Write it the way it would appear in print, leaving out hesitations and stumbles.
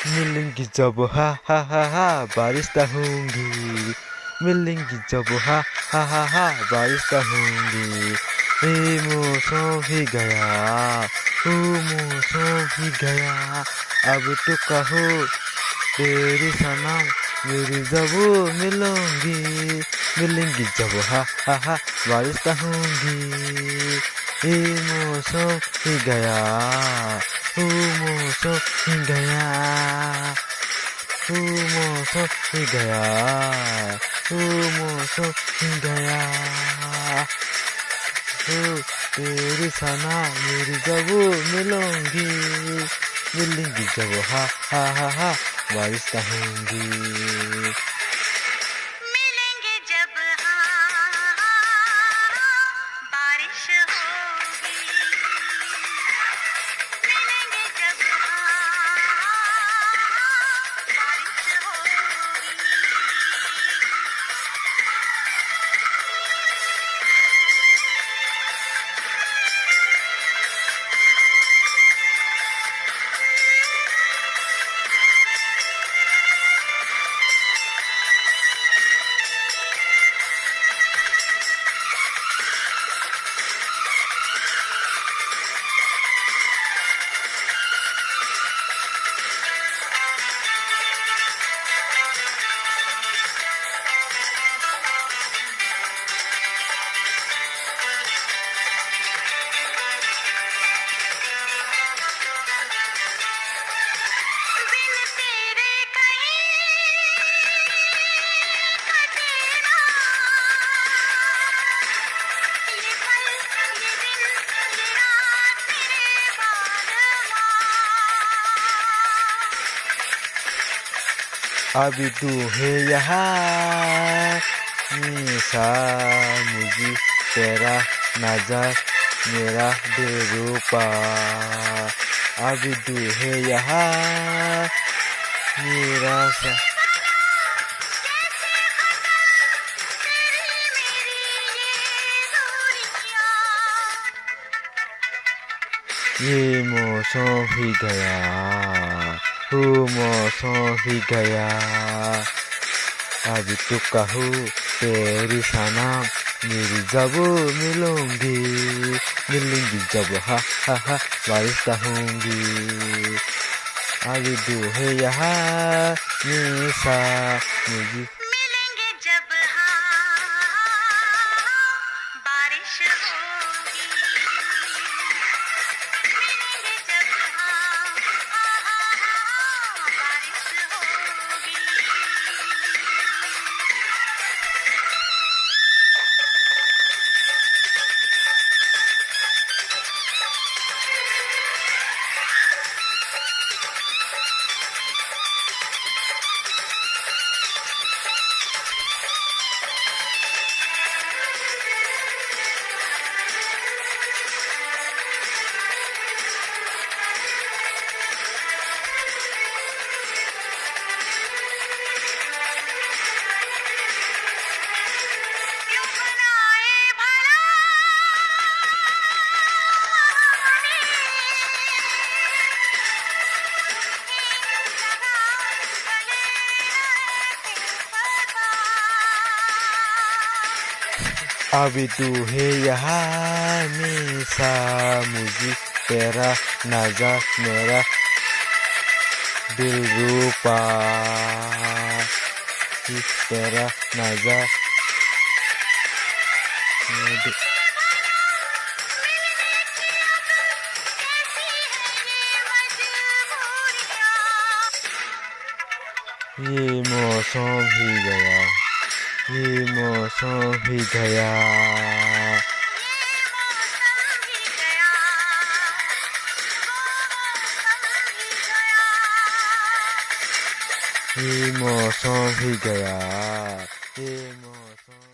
मिलेंगी जब हा बारिश तो होंगी। मिलेंगी जब हा बारिश तो होंगी। ये मौसम भी गया, वो मौसम भी गया। अब तो कहो तेरी सनम मेरी जब मिलूंगी। मिलेंगी जब हा बारिश तो होंगी। ये मौसम ही गया, वो मौसम ही गया। वो मौसम ही गया, वो मौसम ही गया। वो तेरी सना मेरी जब मिलूंगी। मिलेंगी जब हा बारिश तो होंगी। मिलेंगे जब हाँ बारिश होगी। मिलेंगे जब बारिश होगी। बिन तेरे कहीं कटे ना ये पल ये दिन ये रात तेरे बाद अभी तू है यहाँ हमेशा, मुझे तेरा नजर मेरा दिलरुबा। अभी तू है यहाँ मेरा सा। कैसे खता तेरी मेरी ये दूरियां। ये मौसम ही गया, वो मौसम ही गया। अभी तो कहूँ तेरी सनम मेरी जब मिलूंगी। मिलेंगी जब हा बारिश तो होंगी। अभी तू है यहाँ हमेशा, मुझे मिलेंगे जब बारिश होगी। मिलेंगे जब बारिश होगी। क्यों बनाए भला अभी तू है यहाँ हमेशा, मुझे तेरा नजर मेरा दिलरुबा। तेरा नजर मेरे ये मौसम ही गया, ये मौसम ही गया। ये मौसम ही गया, ये मौसम